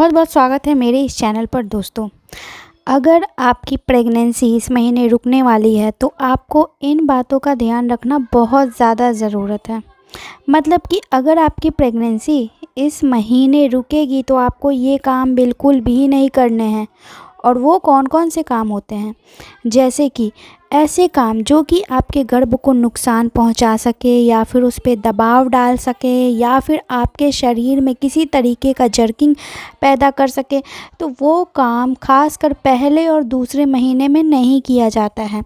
बहुत बहुत स्वागत है मेरे इस चैनल पर दोस्तों। अगर आपकी प्रेगनेंसी इस महीने रुकने वाली है तो आपको इन बातों का ध्यान रखना बहुत ज़्यादा ज़रूरत है। मतलब कि अगर आपकी प्रेगनेंसी इस महीने रुकेगी तो आपको ये काम बिल्कुल भी नहीं करने हैं। और वो कौन कौन से काम होते हैं, जैसे कि ऐसे काम जो कि आपके गर्भ को नुकसान पहुंचा सके या फिर उस पर दबाव डाल सके या फिर आपके शरीर में किसी तरीके का जर्किंग पैदा कर सके, तो वो काम खासकर पहले और दूसरे महीने में नहीं किया जाता है।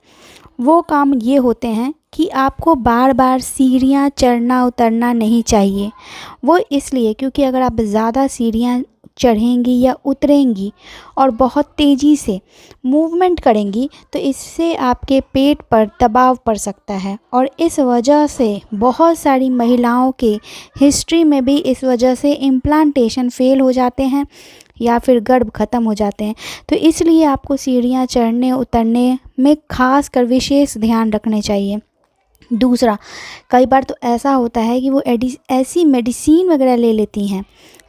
वो काम ये होते हैं कि आपको बार बार सीढ़ियाँ चढ़ना उतरना नहीं चाहिए। वो इसलिए क्योंकि अगर आप ज़्यादा सीढ़ियाँ चढ़ेंगी या उतरेंगी और बहुत तेज़ी से मूवमेंट करेंगी तो इससे आपके पेट पर दबाव पड़ सकता है। और इस वजह से बहुत सारी महिलाओं के हिस्ट्री में भी इस वजह से इम्प्लांटेशन फेल हो जाते हैं या फिर गर्भ ख़त्म हो जाते हैं। तो इसलिए आपको सीढ़ियाँ चढ़ने उतरने में खास कर विशेष ध्यान रखने चाहिए। दूसरा, कई बार तो ऐसा होता है कि वो ऐसी मेडिसिन वगैरह ले लेती हैं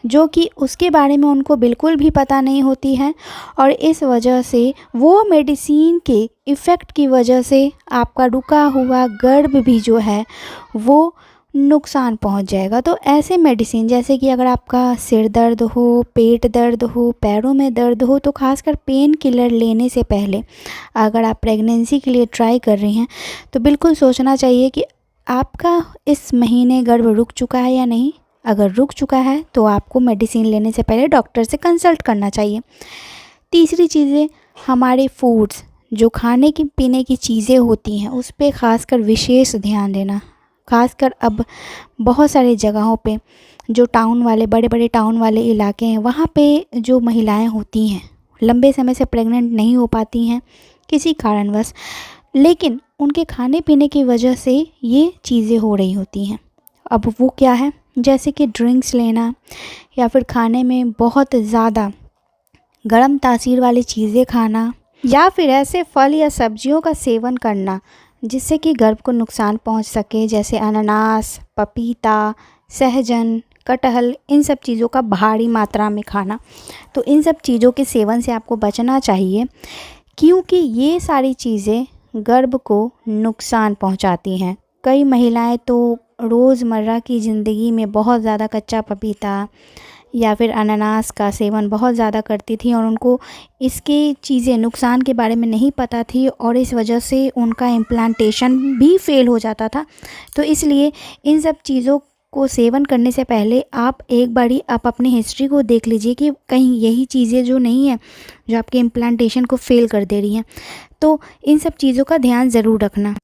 जो कि उसके बारे में उनको बिल्कुल भी पता नहीं होती है, और इस वजह से वो मेडिसिन के इफ़ेक्ट की वजह से आपका रुका हुआ गर्भ भी जो है वो नुकसान पहुंच जाएगा। तो ऐसे मेडिसिन, जैसे कि अगर आपका सिर दर्द हो, पेट दर्द हो, पैरों में दर्द हो, तो खासकर पेन किलर लेने से पहले अगर आप प्रेगनेंसी के लिए ट्राई कर रही हैं तो बिल्कुल सोचना चाहिए कि आपका इस महीने गर्भ रुक चुका है या नहीं। अगर रुक चुका है तो आपको मेडिसिन लेने से पहले डॉक्टर से कंसल्ट करना चाहिए। तीसरी चीज़ें, हमारे फूड्स, जो खाने की पीने की चीज़ें होती हैं उस पर खासकर विशेष ध्यान देना। खासकर अब बहुत सारी जगहों पे, जो टाउन वाले बड़े बड़े टाउन वाले इलाके हैं, वहाँ पे जो महिलाएं होती हैं लंबे समय से प्रेग्नेंट नहीं हो पाती हैं किसी कारणवश, लेकिन उनके खाने पीने की वजह से ये चीज़ें हो रही होती हैं। अब वो क्या है, जैसे कि ड्रिंक्स लेना या फिर खाने में बहुत ज़्यादा गर्म तासीर वाली चीज़ें खाना या फिर ऐसे फल या सब्जियों का सेवन करना जिससे कि गर्भ को नुकसान पहुंच सके, जैसे अनानास, पपीता, सहजन, कटहल, इन सब चीज़ों का भारी मात्रा में खाना। तो इन सब चीज़ों के सेवन से आपको बचना चाहिए, क्योंकि ये सारी चीज़ें गर्भ को नुकसान पहुंचाती हैं। कई महिलाएं तो रोज़मर्रा की ज़िंदगी में बहुत ज़्यादा कच्चा पपीता या फिर अनानास का सेवन बहुत ज़्यादा करती थी और उनको इसके चीज़ें नुकसान के बारे में नहीं पता थी, और इस वजह से उनका इम्प्लांटेशन भी फेल हो जाता था। तो इसलिए इन सब चीज़ों को सेवन करने से पहले आप एक बारी आप अपनी हिस्ट्री को देख लीजिए कि कहीं यही चीज़ें जो नहीं है जो आपके इम्प्लांटेशन को फेल कर दे रही हैं। तो इन सब चीज़ों का ध्यान ज़रूर रखना।